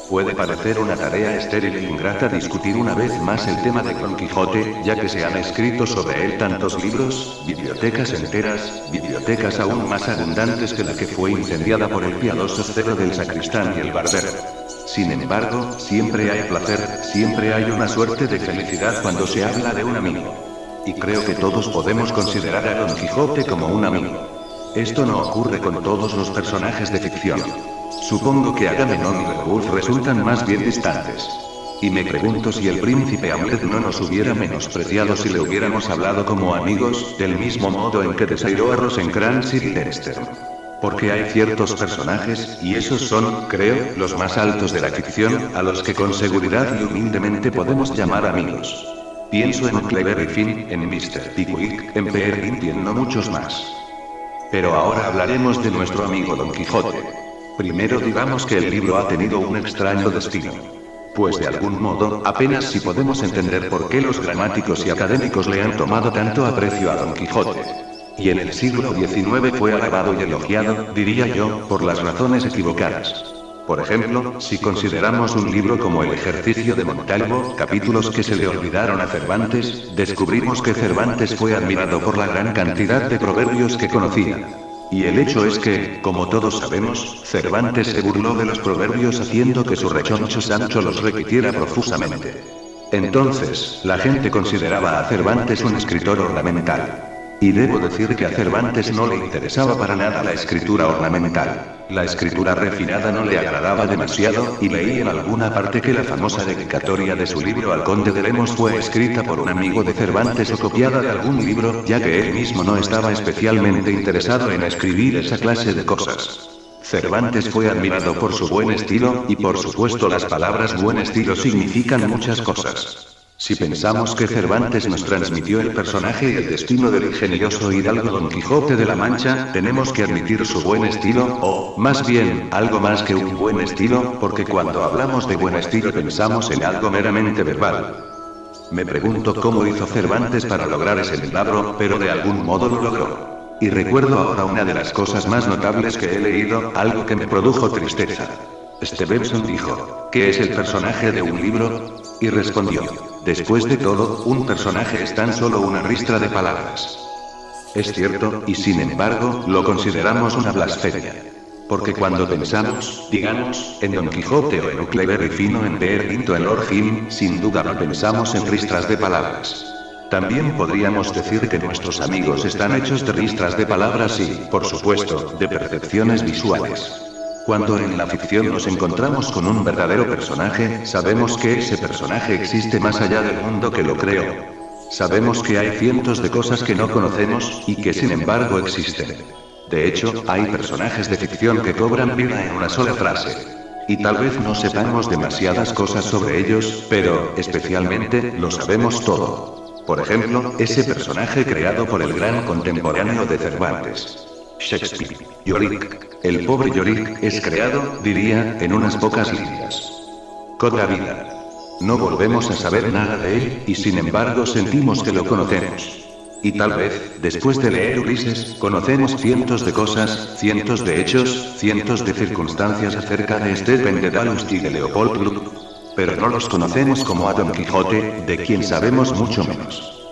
Puede parecer una tarea estéril e ingrata discutir una vez más el tema de Don Quijote, ya que se han escrito sobre él tantos libros, bibliotecas enteras, bibliotecas aún más abundantes que la que fue incendiada por el piadoso celo del sacristán y el barbero. Sin embargo, siempre hay placer, siempre hay una suerte de felicidad cuando se habla de un amigo. Y creo que todos podemos considerar a Don Quijote como un amigo. Esto no ocurre con todos los personajes de ficción. Supongo que Agamenón y Beowulf resultan más bien distantes. Y me pregunto si el príncipe Hamlet no nos hubiera menospreciado si le hubiéramos hablado como amigos, del mismo modo en que desairó a Rosencrantz y Guildenstern. Porque hay ciertos personajes, y esos son, creo, los más altos de la ficción, a los que con seguridad y humildemente podemos llamar amigos. Pienso en Huckleberry Finn, en Mr. Pickwick, en Peer Gynt y en no muchos más. Pero ahora hablaremos de nuestro amigo Don Quijote. Primero digamos que el libro ha tenido un extraño destino. Pues de algún modo, apenas si podemos entender por qué los gramáticos y académicos le han tomado tanto aprecio a Don Quijote. Y en el siglo XIX fue alabado y elogiado, diría yo, por las razones equivocadas. Por ejemplo, si consideramos un libro como El ejercicio de Montalvo, capítulos que se le olvidaron a Cervantes, descubrimos que Cervantes fue admirado por la gran cantidad de proverbios que conocía. Y el hecho es que, como todos sabemos, Cervantes se burló de los proverbios haciendo que su rechoncho Sancho los repitiera profusamente. Entonces, la gente consideraba a Cervantes un escritor ornamental. Y debo decir que a Cervantes no le interesaba para nada la escritura ornamental. La escritura refinada no le agradaba demasiado, y leí en alguna parte que la famosa dedicatoria de su libro al conde de Lemos fue escrita por un amigo de Cervantes o copiada de algún libro, ya que él mismo no estaba especialmente interesado en escribir esa clase de cosas. Cervantes fue admirado por su buen estilo, y por supuesto las palabras buen estilo significan muchas cosas. Si pensamos que Cervantes nos transmitió el personaje y el destino del ingenioso hidalgo Don Quijote de la Mancha, tenemos que admitir su buen estilo, o, más bien, algo más que un buen estilo, porque cuando hablamos de buen estilo pensamos en algo meramente verbal. Me pregunto cómo hizo Cervantes para lograr ese milagro, pero de algún modo lo logró. Y recuerdo ahora una de las cosas más notables que he leído, algo que me produjo tristeza. Stevenson dijo, ¿qué es el personaje de un libro? Y respondió, después de todo, un personaje es tan solo una ristra de palabras. Es cierto, y sin embargo, lo consideramos una blasfemia. Porque cuando pensamos, digamos, en Don Quijote o en Huckleberry Finn o en Peer Gynt o en Lord Jim, sin duda no pensamos en ristras de palabras. También podríamos decir que nuestros amigos están hechos de ristras de palabras y, por supuesto, de percepciones visuales. Cuando en la ficción nos encontramos con un verdadero personaje, sabemos que ese personaje existe más allá del mundo que lo creó. Sabemos que hay cientos de cosas que no conocemos, y que sin embargo existen. De hecho, hay personajes de ficción que cobran vida en una sola frase. Y tal vez no sepamos demasiadas cosas sobre ellos, pero, especialmente, lo sabemos todo. Por ejemplo, ese personaje creado por el gran contemporáneo de Cervantes. Shakespeare. Yorick. El pobre Yorick es creado, diría, en unas pocas líneas. Cobra vida. No volvemos a saber nada de él, y sin embargo sentimos que lo conocemos. Y tal vez, después de leer Ulises, conocemos cientos de cosas, cientos de hechos, cientos de circunstancias acerca de Stephen Dedalus y de Leopold Blood. Pero no los conocemos como a Don Quijote, de quien sabemos mucho menos.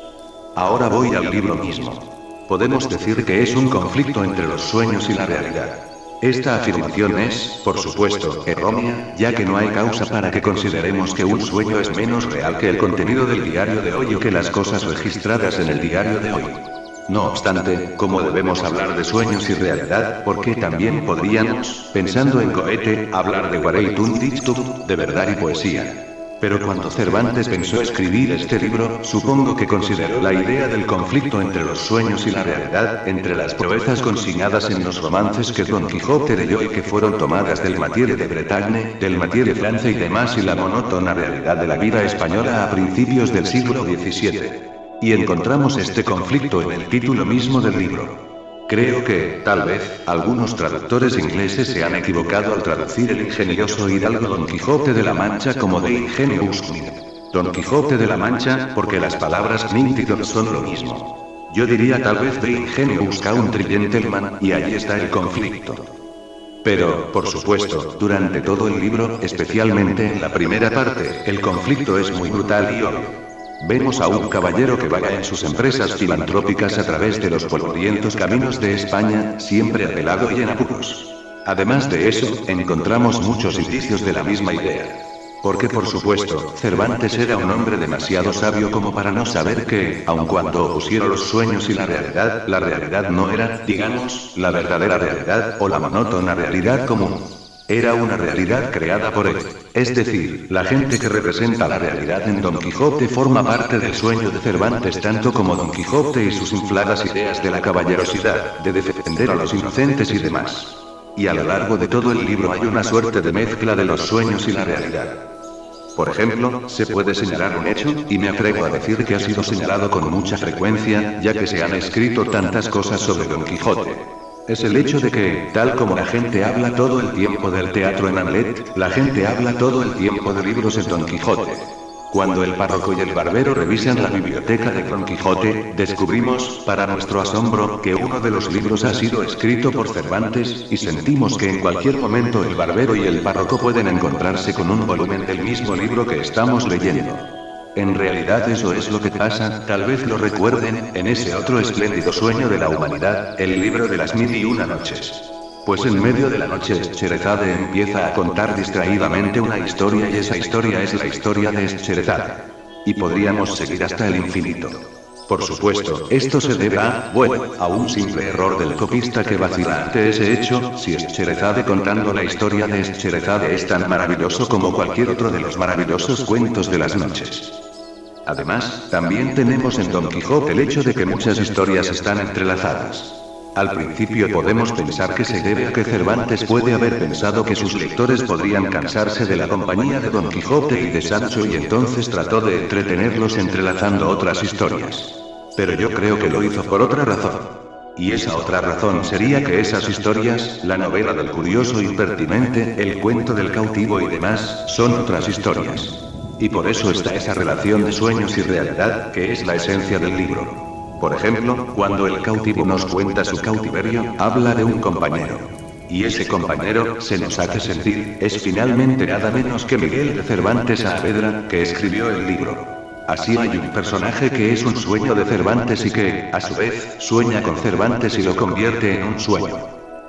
Ahora voy al libro mismo. Podemos decir que es un conflicto entre los sueños y la realidad. Esta afirmación es, por supuesto, errónea, ya que no hay causa para que consideremos que un sueño es menos real que el contenido del diario de hoy o que las cosas registradas en el diario de hoy. No obstante, ¿cómo debemos hablar de sueños y realidad? Porque también podríamos, pensando en Goethe, hablar de Wahrheit Dichtung, de verdad y poesía. Pero cuando Cervantes pensó escribir este libro, supongo que consideró la idea del conflicto entre los sueños y la realidad, entre las proezas consignadas en los romances que Don Quijote leyó y que fueron tomadas del Matière de Bretagne, del Matière de Francia y demás, y la monótona realidad de la vida española a principios del siglo XVII. Y encontramos este conflicto en el título mismo del libro. Creo que, tal vez, algunos traductores ingleses se han equivocado al traducir el ingenioso hidalgo Don Quijote de la Mancha como de Ingenious Knight. Don Quijote de la Mancha, porque las palabras Knight y Don son lo mismo. Yo diría tal vez de Ingenious Country Gentleman, y ahí está el conflicto. Pero, por supuesto, durante todo el libro, especialmente en la primera parte, el conflicto es muy brutal y obvio. Vemos a un caballero que vaga en sus empresas filantrópicas a través de los polvorientos caminos de España, siempre apelado y en apuros. Además de eso, encontramos muchos indicios de la misma idea. Porque por supuesto, Cervantes era un hombre demasiado sabio como para no saber que, aun cuando opusieron los sueños y la realidad no era, digamos, la verdadera realidad o la monótona realidad común. Era una realidad creada por él. Es decir, la gente que representa la realidad en Don Quijote forma parte del sueño de Cervantes tanto como Don Quijote y sus infladas ideas de la caballerosidad, de defender a los inocentes y demás. Y a lo largo de todo el libro hay una suerte de mezcla de los sueños y la realidad. Por ejemplo, se puede señalar un hecho, y me atrevo a decir que ha sido señalado con mucha frecuencia, ya que se han escrito tantas cosas sobre Don Quijote. Es el hecho de que, tal como la gente habla todo el tiempo del teatro en Hamlet, la gente habla todo el tiempo de libros en Don Quijote. Cuando el párroco y el barbero revisan la biblioteca de Don Quijote, descubrimos, para nuestro asombro, que uno de los libros ha sido escrito por Cervantes, y sentimos que en cualquier momento el barbero y el párroco pueden encontrarse con un volumen del mismo libro que estamos leyendo. En realidad eso es lo que pasa, tal vez lo recuerden, en ese otro espléndido sueño de la humanidad, el libro de las 1001 noches. Pues en medio de la noche, Sherezade empieza a contar distraídamente una historia y esa historia es la historia de Sherezade. Y podríamos seguir hasta el infinito. Por supuesto, esto se debe a, bueno, a un simple error del copista que vacila ante ese hecho, si Sherezade contando la historia de Sherezade es tan maravilloso como cualquier otro de los maravillosos cuentos de las noches. Además, también tenemos en Don Quijote el hecho de que muchas historias están entrelazadas. Al principio podemos pensar que se debe a que Cervantes puede haber pensado que sus lectores podrían cansarse de la compañía de Don Quijote y de Sancho y entonces trató de entretenerlos entrelazando otras historias. Pero yo creo que lo hizo por otra razón. Y esa otra razón sería que esas historias, la novela del curioso impertinente, el cuento del cautivo y demás, son otras historias. Y por eso está esa relación de sueños y realidad, que es la esencia del libro. Por ejemplo, cuando el cautivo nos cuenta su cautiverio, habla de un compañero. Y ese compañero, se nos hace sentir, es finalmente nada menos que Miguel de Cervantes Saavedra, que escribió el libro. Así hay un personaje que es un sueño de Cervantes y que, a su vez, sueña con Cervantes y lo convierte en un sueño.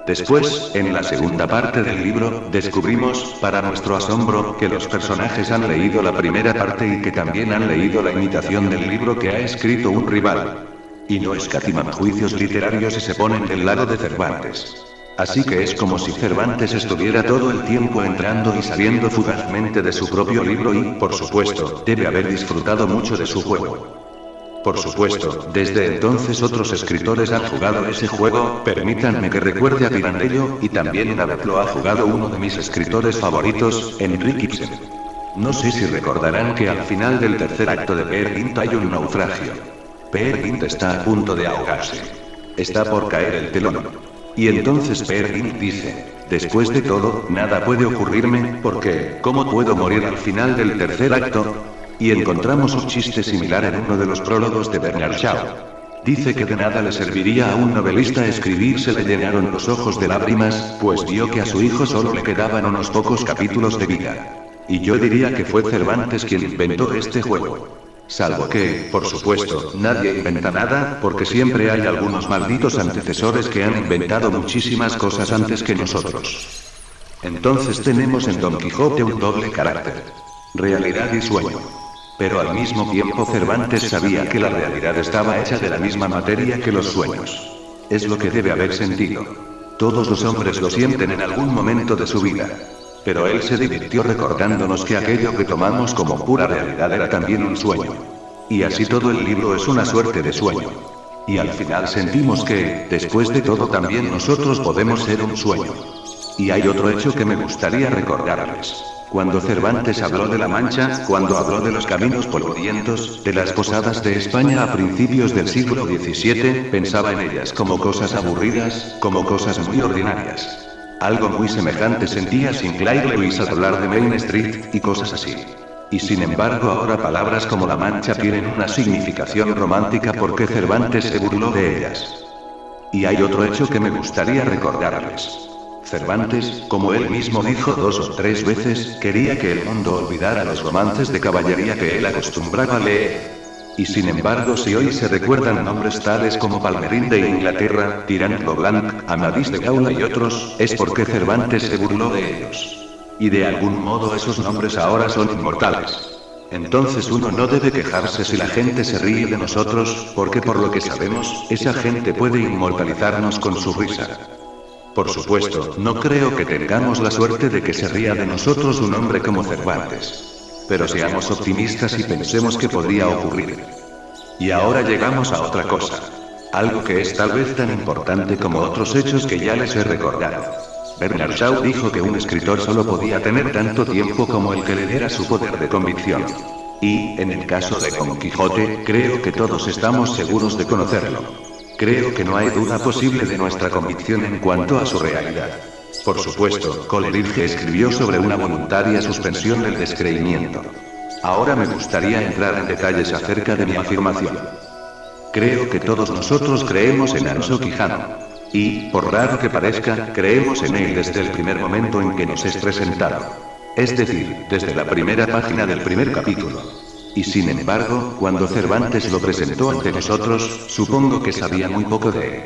Después, en la segunda parte del libro, descubrimos, para nuestro asombro, que los personajes han leído la primera parte y que también han leído la imitación del libro que ha escrito un rival. Y no escatiman juicios literarios y se ponen del lado de Cervantes. Así que es como si Cervantes estuviera todo el tiempo entrando y saliendo fugazmente de su propio libro y, por supuesto, debe haber disfrutado mucho de su juego. Por supuesto, desde entonces otros escritores han jugado ese juego, permítanme que recuerde a Pirandello, y también una vez lo ha jugado uno de mis escritores favoritos, Henrik Ibsen. No sé si recordarán que al final del tercer acto de Peer Gynt hay un naufragio. Peer Gynt está a punto de ahogarse. Está por caer el telón. Y entonces Peer Gynt dice, después de todo, nada puede ocurrirme, porque, ¿cómo puedo morir al final del tercer acto? Y encontramos un chiste similar en uno de los prólogos de Bernard Shaw. Dice que de nada le serviría a un novelista escribir, se le llenaron los ojos de lágrimas, pues vio que a su hijo solo le quedaban unos pocos capítulos de vida. Y yo diría que fue Cervantes quien inventó este juego. Salvo que, por supuesto, nadie inventa nada, porque siempre hay algunos malditos antecesores que han inventado muchísimas cosas antes que nosotros. Entonces tenemos en Don Quijote un doble carácter. Realidad y sueño. Pero al mismo tiempo Cervantes sabía que la realidad estaba hecha de la misma materia que los sueños. Es lo que debe haber sentido. Todos los hombres lo sienten en algún momento de su vida. Pero él se divirtió recordándonos que aquello que tomamos como pura realidad era también un sueño. Y así todo el libro es una suerte de sueño. Y al final sentimos que, después de todo también nosotros podemos ser un sueño. Y hay otro hecho que me gustaría recordarles. Cuando Cervantes habló de la Mancha, cuando habló de los caminos polvorientos, de las posadas de España a principios del siglo XVII, pensaba en ellas como cosas aburridas, como cosas muy ordinarias. Algo muy semejante sentía Sinclair Lewis al hablar de Main Street, y cosas así. Y sin embargo ahora palabras como la Mancha tienen una significación romántica porque Cervantes se burló de ellas. Y hay otro hecho que me gustaría recordarles. Cervantes, como él mismo dijo 2 o 3 veces, quería que el mundo olvidara los romances de caballería que él acostumbraba a leer. Y sin embargo, si hoy se recuerdan nombres tales como Palmerín de Inglaterra, Tirant Blanc, Amadís de Gaula y otros, es porque Cervantes se burló de ellos. Y de algún modo esos nombres ahora son inmortales. Entonces uno no debe quejarse si la gente se ríe de nosotros, porque por lo que sabemos, esa gente puede inmortalizarnos con su risa. Por supuesto, no creo que tengamos la suerte de que se ría de nosotros un hombre como Cervantes. Pero seamos optimistas y pensemos que podría ocurrir. Y ahora llegamos a otra cosa. Algo que es tal vez tan importante como otros hechos que ya les he recordado. Bernard Shaw dijo que un escritor solo podía tener tanto tiempo como el que le diera su poder de convicción. Y, en el caso de Don Quijote, creo que todos estamos seguros de conocerlo. Creo que no hay duda posible de nuestra convicción en cuanto a su realidad. Por supuesto, Coleridge escribió sobre una voluntaria suspensión del descreimiento. Ahora me gustaría entrar en detalles acerca de mi afirmación. Creo que todos nosotros creemos en Alonso Quijano. Y, por raro que parezca, creemos en él desde el primer momento en que nos es presentado. Es decir, desde la primera página del primer capítulo. Y sin embargo, cuando Cervantes lo presentó ante nosotros, supongo que sabía muy poco de él.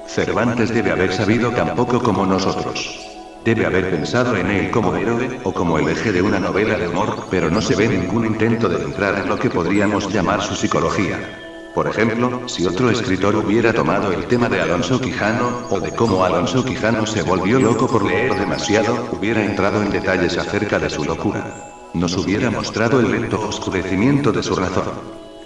Cervantes debe haber sabido tan poco como nosotros. Debe haber pensado en él como héroe, o como el eje de una novela de humor, pero no se ve ningún intento de entrar en lo que podríamos llamar su psicología. Por ejemplo, si otro escritor hubiera tomado el tema de Alonso Quijano, o de cómo Alonso Quijano se volvió loco por leer demasiado, hubiera entrado en detalles acerca de su locura. Nos hubiera mostrado el lento oscurecimiento de su razón.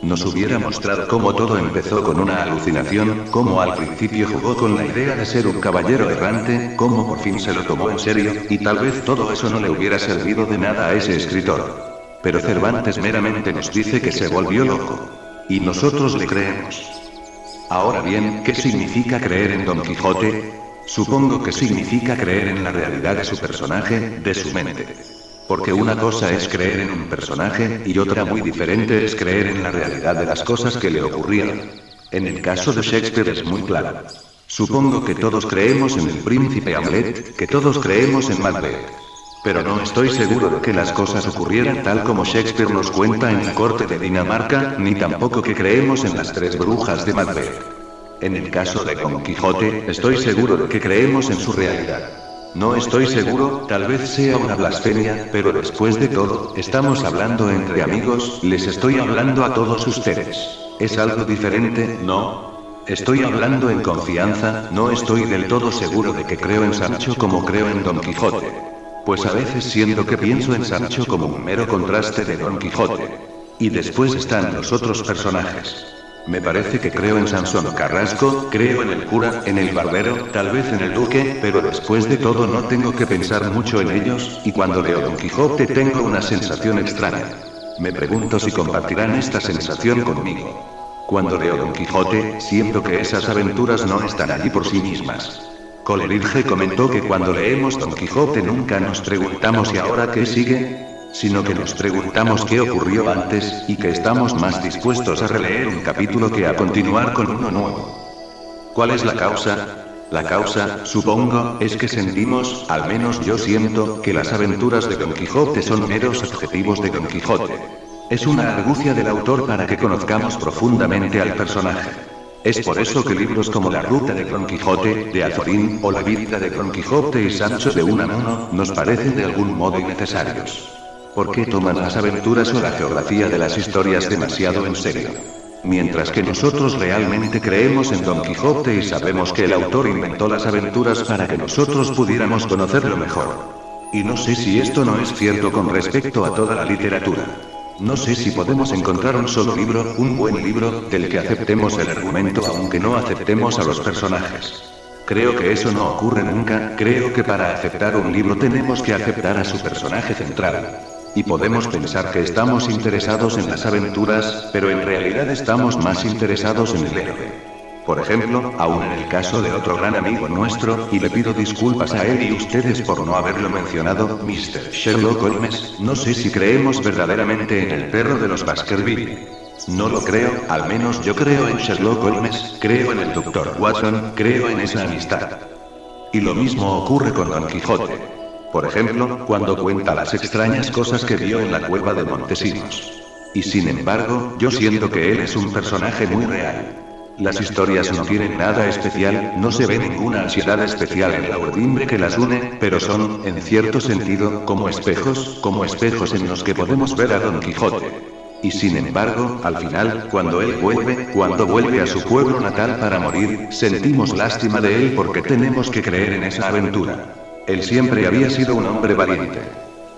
Nos hubiera mostrado cómo todo empezó con una alucinación, cómo al principio jugó con la idea de ser un caballero errante, cómo por fin se lo tomó en serio, y tal vez todo eso no le hubiera servido de nada a ese escritor. Pero Cervantes meramente nos dice que se volvió loco. Y nosotros le creemos. Ahora bien, ¿qué significa creer en Don Quijote? Supongo que significa creer en la realidad de su personaje, de su mente. Porque una cosa es creer en un personaje, y otra muy diferente es creer en la realidad de las cosas que le ocurrieron. En el caso de Shakespeare es muy claro. Supongo que todos creemos en el príncipe Hamlet, que todos creemos en Macbeth. Pero no estoy seguro de que las cosas ocurrieran tal como Shakespeare nos cuenta en la corte de Dinamarca, ni tampoco que creemos en las 3 brujas de Macbeth. En el caso de Don Quijote, estoy seguro de que creemos en su realidad. No estoy seguro, tal vez sea una blasfemia, pero después de todo, estamos hablando entre amigos, les estoy hablando a todos ustedes. ¿Es algo diferente, no? Estoy hablando en confianza, no estoy del todo seguro de que creo en Sancho como creo en Don Quijote. Pues a veces siento que pienso en Sancho como un mero contraste de Don Quijote. Y después están los otros personajes. Me parece que creo en Sansón Carrasco, creo en el cura, en el barbero, tal vez en el duque, pero después de todo no tengo que pensar mucho en ellos, y cuando leo Don Quijote tengo una sensación extraña. Me pregunto si compartirán esta sensación conmigo. Cuando leo Don Quijote, siento que esas aventuras no están allí por sí mismas. Coleridge comentó que cuando leemos Don Quijote nunca nos preguntamos ¿y ahora qué sigue? Sino que nos preguntamos qué ocurrió antes, y que estamos más dispuestos a releer un capítulo que a continuar con uno nuevo. ¿Cuál es la causa? La causa, supongo, es que sentimos, al menos yo siento, que las aventuras de Don Quijote son meros adjetivos de Don Quijote. Es una argucia del autor para que conozcamos profundamente al personaje. Es por eso que libros como La Ruta de Don Quijote, de Azorín, o La Vida de Don Quijote y Sancho de Unamuno, nos parecen de algún modo innecesarios. ¿Por qué toman las aventuras o la geografía de las historias demasiado en serio? Mientras que nosotros realmente creemos en Don Quijote y sabemos que el autor inventó las aventuras para que nosotros pudiéramos conocerlo mejor. Y no sé si esto no es cierto con respecto a toda la literatura. No sé si podemos encontrar un solo libro, un buen libro, del que aceptemos el argumento aunque no aceptemos a los personajes. Creo que eso no ocurre nunca, creo que para aceptar un libro tenemos que aceptar a su personaje central. Y podemos pensar que estamos interesados en las aventuras, pero en realidad estamos más interesados en el héroe. Por ejemplo, aún en el caso de otro gran amigo nuestro, y le pido disculpas a él y ustedes por no haberlo mencionado, Mr. Sherlock Holmes, no sé si creemos verdaderamente en el perro de los Baskerville. No lo creo, al menos yo creo en Sherlock Holmes, creo en el Dr. Watson, creo en esa amistad. Y lo mismo ocurre con Don Quijote. Por ejemplo, cuando cuenta las extrañas cosas que vio en la cueva de Montesinos. Y sin embargo, yo siento que él es un personaje muy real. Las historias no tienen nada especial, no se ve ninguna ansiedad especial en la urdimbre que las une, pero son, en cierto sentido, como espejos en los que podemos ver a Don Quijote. Y sin embargo, al final, cuando vuelve a su pueblo natal para morir, sentimos lástima de él porque tenemos que creer en esa aventura. Él siempre había sido un hombre valiente.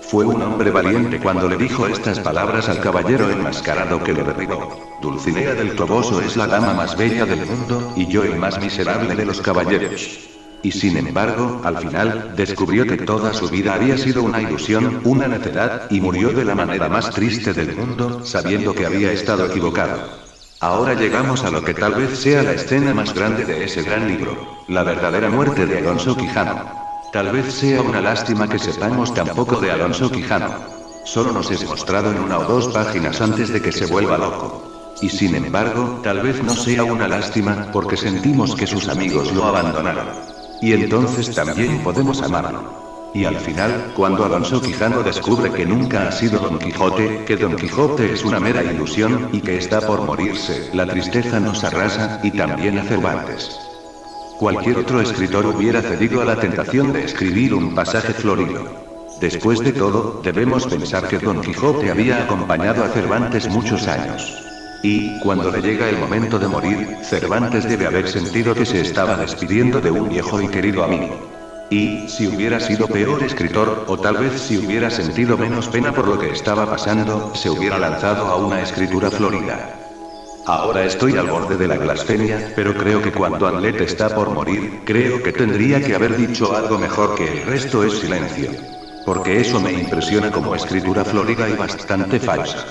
Fue un hombre valiente cuando le dijo estas palabras al caballero enmascarado que lo derribó. Dulcinea del Toboso es la dama más bella del mundo, y yo el más miserable de los caballeros. Y sin embargo, al final, descubrió que toda su vida había sido una ilusión, una necedad, y murió de la manera más triste del mundo, sabiendo que había estado equivocado. Ahora llegamos a lo que tal vez sea la escena más grande de ese gran libro, la verdadera muerte de Alonso Quijano. Tal vez sea una lástima que sepamos tan poco de Alonso Quijano. Solo nos es mostrado en 1 o 2 páginas antes de que se vuelva loco. Y sin embargo, tal vez no sea una lástima, porque sentimos que sus amigos lo abandonaron. Y entonces también podemos amarlo. Y al final, cuando Alonso Quijano descubre que nunca ha sido Don Quijote, que Don Quijote es una mera ilusión, y que está por morirse, la tristeza nos arrasa, y también a Cervantes. Cualquier otro escritor hubiera cedido a la tentación de escribir un pasaje florido. Después de todo, debemos pensar que Don Quijote había acompañado a Cervantes muchos años. Y, cuando le llega el momento de morir, Cervantes debe haber sentido que se estaba despidiendo de un viejo y querido amigo. Y, si hubiera sido peor escritor, o tal vez si hubiera sentido menos pena por lo que estaba pasando, se hubiera lanzado a una escritura florida. Ahora estoy al borde de la blasfemia, pero creo que cuando Hamlet está por morir, creo que tendría que haber dicho algo mejor que el resto es silencio. Porque eso me impresiona como escritura florida y bastante falsa.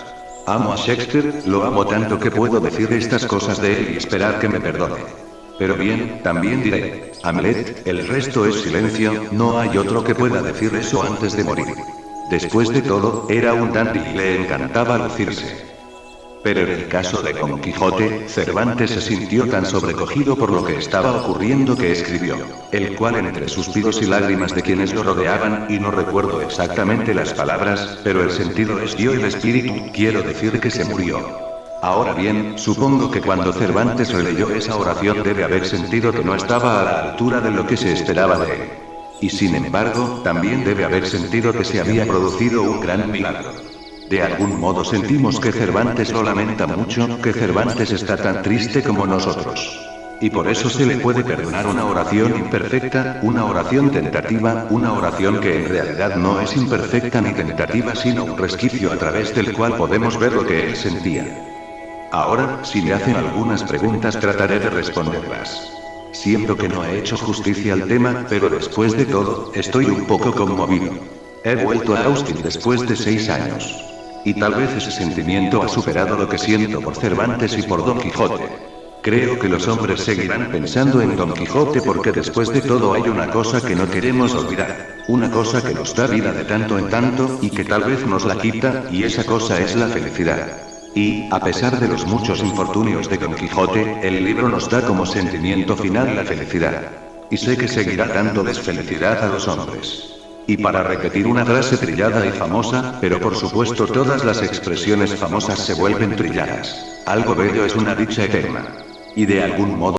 Amo a Shakespeare, lo amo tanto que puedo decir estas cosas de él y esperar que me perdone. Pero bien, también diré, Hamlet, el resto es silencio, no hay otro que pueda decir eso antes de morir. Después de todo, era un dandy y le encantaba lucirse. Pero en el caso de Don Quijote, Cervantes se sintió tan sobrecogido por lo que estaba ocurriendo que escribió, el cual entre suspiros y lágrimas de quienes lo rodeaban, y no recuerdo exactamente las palabras, pero el sentido es dio el espíritu, quiero decir que se murió. Ahora bien, supongo que cuando Cervantes releyó esa oración debe haber sentido que no estaba a la altura de lo que se esperaba de él. Y sin embargo, también debe haber sentido que se había producido un gran milagro. De algún modo sentimos que Cervantes lo lamenta mucho, que Cervantes está tan triste como nosotros. Y por eso se le puede perdonar una oración imperfecta, una oración tentativa, una oración que en realidad no es imperfecta ni tentativa sino un resquicio a través del cual podemos ver lo que él sentía. Ahora, si me hacen algunas preguntas trataré de responderlas. Siento que no he hecho justicia al tema, pero después de todo, estoy un poco conmovido. He vuelto a Austin después de 6 años. Y tal vez ese sentimiento ha superado lo que siento por Cervantes y por Don Quijote. Creo que los hombres seguirán pensando en Don Quijote porque después de todo hay una cosa que no queremos olvidar. Una cosa que nos da vida de tanto en tanto, y que tal vez nos la quita, y esa cosa es la felicidad. Y, a pesar de los muchos infortunios de Don Quijote, el libro nos da como sentimiento final la felicidad. Y sé que seguirá dando desfelicidad a los hombres. Y para repetir una frase trillada y famosa, pero por supuesto todas las expresiones famosas se vuelven trilladas. Algo bello es una dicha eterna. Y de algún modo